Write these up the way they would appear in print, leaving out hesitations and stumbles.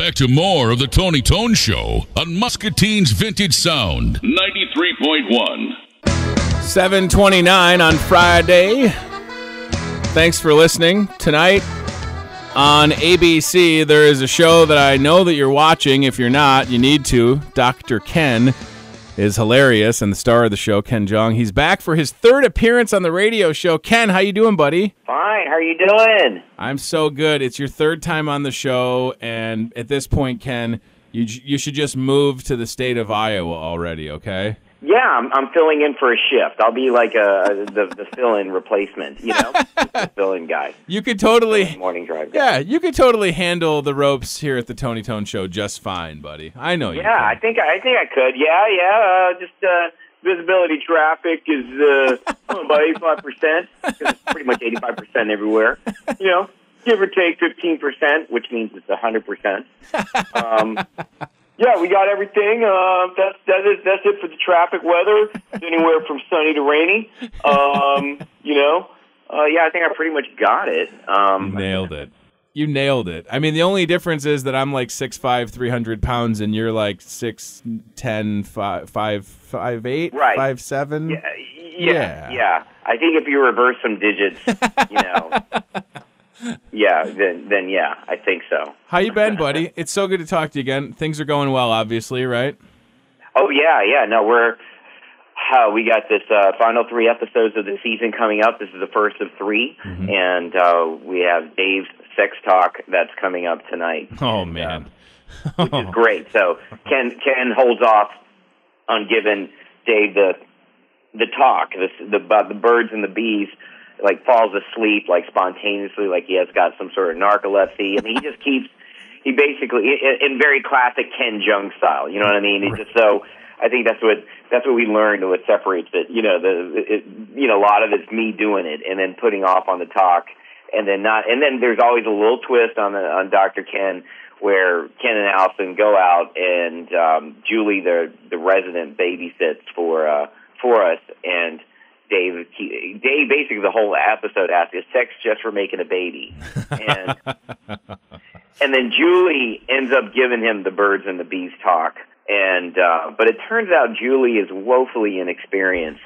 back to more of the Tony Tone Show on Muscatine's Vintage Sound, 93.1. 7:29 on Friday. Thanks for listening. Tonight on ABC, there is a show that I know that you're watching. If you're not, you need to. Dr. Ken is hilarious, and the star of the show, Jeong. He's back for his third appearance on the radio show. Ken, how you doing, buddy? Fine. How are you doing? I'm so good. It's your third time on the show, and at this point, Ken, you should just move to the state of Iowa already, okay? Yeah, I'm filling in for a shift. I'll be like the fill-in replacement, you know, the fill-in guy. You could totally morning drive guy. Yeah, you could totally handle the ropes here at the Tony Tone Show just fine, buddy. I know you. Yeah, can. I think I could. Yeah. Just visibility traffic is about 85%. It's pretty much 85% everywhere. You know, give or take 15%, which means it's 100%. Yeah, we got everything. That's it for the traffic weather. It's anywhere from sunny to rainy. Yeah, I think I pretty much got it. You nailed it. I mean, the only difference is that I'm like 6'5", 300 pounds, and you're like 6'10", 5'8", right. 5'7". Yeah. I think if you reverse some digits, you know. Yeah, then yeah, I think so. How you been, buddy? It's so good to talk to you again. Things are going well, obviously, right? Oh yeah. No, we got this final 3 episodes of the season coming up. This is the first of 3, and we have Dave's sex talk that's coming up tonight. Oh man, which is great. So Ken holds off on giving Dave the talk, about the birds and the bees. Like falls asleep like spontaneously, like he has got some sort of narcolepsy, and he basically in very classic Jeong style. You know what I mean? It's just so. I think that's what we learned. What separates it. You know, a lot of it's me doing it and then putting off on the talk, and then not. And then there's always a little twist on Dr. Ken where Ken and Allison go out and Julie, the resident, babysits for us and. Dave basically the whole episode asks, is sex just for making a baby? And then Julie ends up giving him the birds and the bees talk. And but it turns out Julie is woefully inexperienced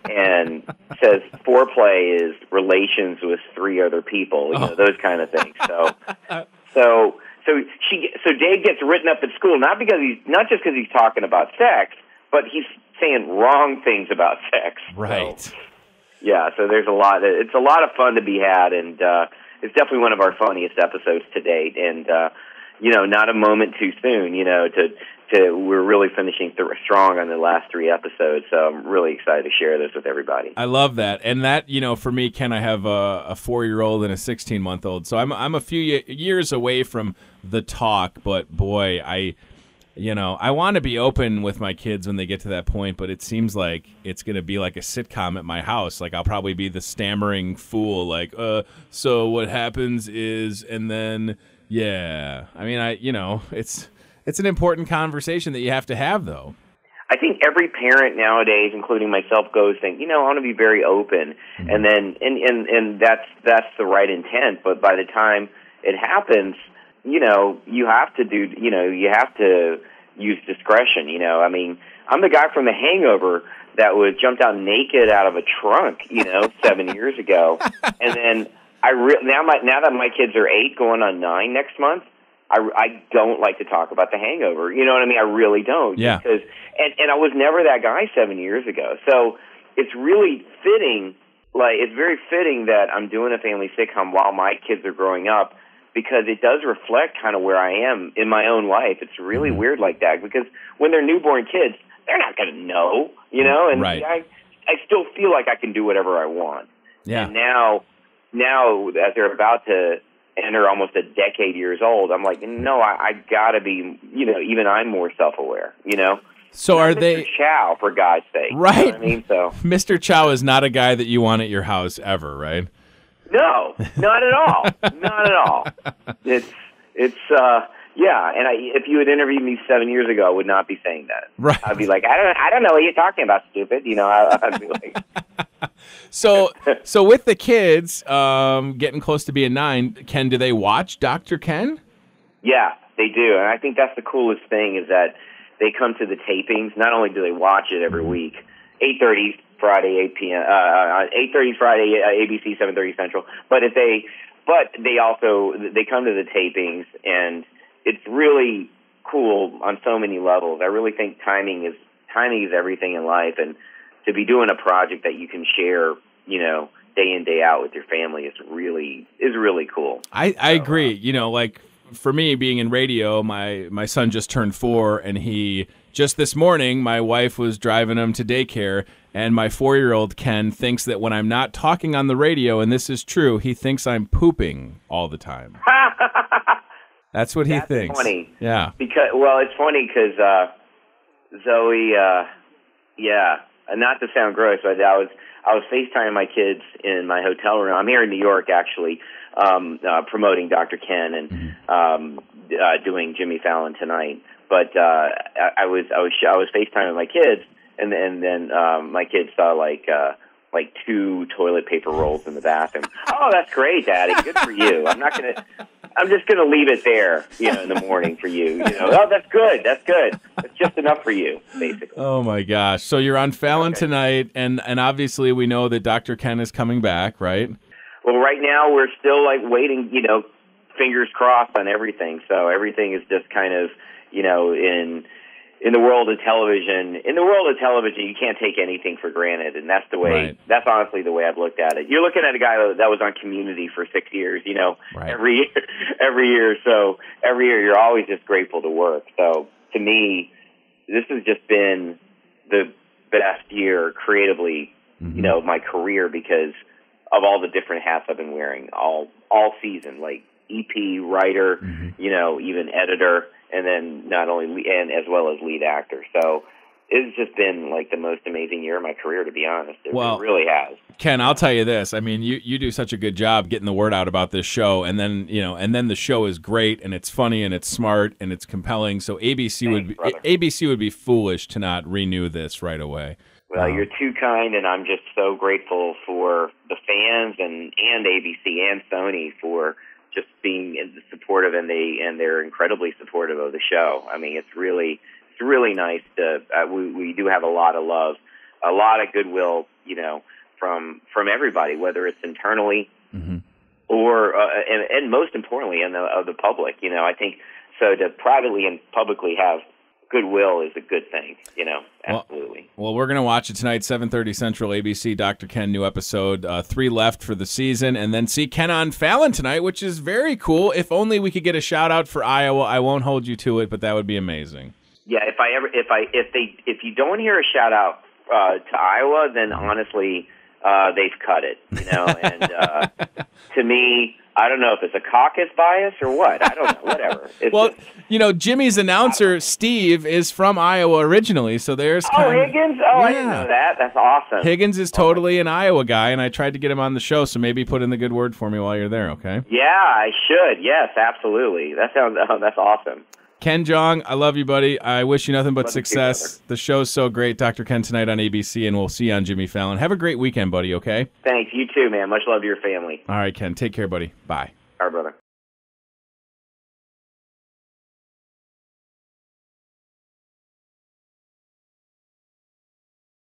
and says foreplay is relations with 3 other people, you know, those kind of things. So Dave gets written up at school not just because he's talking about sex, but he's saying wrong things about sex. Right. So there's a lot. It's a lot of fun to be had, and it's definitely one of our funniest episodes to date. And not a moment too soon. You know, we're really finishing strong on the last 3 episodes. So I'm really excited to share this with everybody. I love that, and that for me, Ken, I have a 4-year-old and a 16-month-old, so I'm a few years away from the talk. But boy, I want to be open with my kids when they get to that point, but it seems like it's going to be like a sitcom at my house. Like I'll probably be the stammering fool, like, so what happens is, and then, yeah. I mean, it's an important conversation that you have to have, though. I think every parent nowadays, including myself, goes think, I want to be very open, and then, and that's the right intent, but by the time it happens, you have to use discretion, I mean, I'm the guy from the Hangover that was jumped out naked out of a trunk, 7 years ago. And then now that my kids are 8 going on 9 next month, I don't like to talk about the Hangover. You know what I mean? I really don't. Yeah. Because, and I was never that guy 7 years ago. So it's really fitting, it's very fitting that I'm doing a family sitcom while my kids are growing up, because it does reflect kind of where I am in my own life. It's really weird like that, because when they're newborn kids, they're not going to know, and right. I still feel like I can do whatever I want. Yeah. And now as they're about to enter almost a decade years old, I'm like, no, I got to be, even I'm more self-aware, So are Mr. they Chow, for God's sake? Right. You know what I mean? So Mr. Chow is not a guy that you want at your house ever, right? No, not at all. Not at all. It's yeah. And if you had interviewed me 7 years ago, I would not be saying that. Right. I'd be like, I don't know what you're talking about, stupid. I'd be like. So with the kids getting close to being 9, Ken, do they watch Dr. Ken? Yeah. they do. And I think that's the coolest thing is that they come to the tapings. Not only do they watch it every week, 8:30 Friday, 8 p.m. 8:30 Friday, ABC, 7:30 Central. But they come to the tapings, and it's really cool on so many levels. I really think timing is everything in life, and to be doing a project that you can share, day in, day out with your family is really cool. I agree. Like for me, being in radio, my son just turned 4, and he just this morning, my wife was driving him to daycare, and my 4-year-old Ken thinks that when I'm not talking on the radio, and this is true, he thinks I'm pooping all the time. That's what he thinks. Funny. Yeah. It's funny because Zoe, not to sound gross, but I was FaceTiming my kids in my hotel room. I'm here in New York, actually, promoting Dr. Ken and doing Jimmy Fallon tonight. But I was FaceTiming my kids, and then my kids saw like 2 toilet paper rolls in the bathroom. Oh, that's great, Daddy. Good for you. I'm just gonna leave it there, in the morning for you. Oh, that's good. That's good. It's just enough for you, basically. Oh my gosh! So you're on Fallon tonight, and obviously we know that Dr. Ken is coming back, right? Well, right now we're still waiting, fingers crossed on everything. So everything is just kind of, in the world of television. In the world of television, you can't take anything for granted, and that's the way. Right. That's honestly the way I've looked at it. You're looking at a guy that was on Community for 6 years, right. every year. So every year, you're always just grateful to work. So to me, this has just been the best year creatively, of my career because of all the different hats I've been wearing all season, like EP, writer, even editor. And then not only and as well as lead actor. So it's just been the most amazing year of my career, to be honest. It really has. Ken, I'll tell you this. I mean, you do such a good job getting the word out about this show, and then the show is great, and it's funny, and it's smart, and it's compelling. So ABC would be foolish to not renew this right away. Well, you're too kind, and I'm just so grateful for the fans and ABC and Sony for just being supportive, and they're incredibly supportive of the show. I mean, it's really nice to. We do have a lot of love, a lot of goodwill, from everybody, whether it's internally or and most importantly, of the public. I think so. To privately and publicly have goodwill is a good thing, absolutely. Well, we're going to watch it tonight, 7:30 Central, ABC, Dr. Ken, new episode, 3 left for the season, and then see Ken on Fallon tonight, which is very cool. If only we could get a shout-out for Iowa. I won't hold you to it, but that would be amazing. Yeah, if you don't hear a shout-out to Iowa, then honestly, they've cut it, and to me, I don't know if it's a caucus bias or what. I don't know, whatever. It's Jimmy's announcer, Steve, is from Iowa originally, so there's Higgins? Oh, yeah. I didn't know that. That's awesome. Higgins is totally an Iowa guy, and I tried to get him on the show, so maybe put in the good word for me while you're there, okay? Yeah, I should. Yes, absolutely. That's awesome. Ken Jeong, I love you, buddy. I wish you nothing but success. The show's so great. Dr. Ken tonight on ABC, and we'll see you on Jimmy Fallon. Have a great weekend, buddy, okay? Thanks. You too, man. Much love to your family. All right, Ken. Take care, buddy. Bye. All right, brother.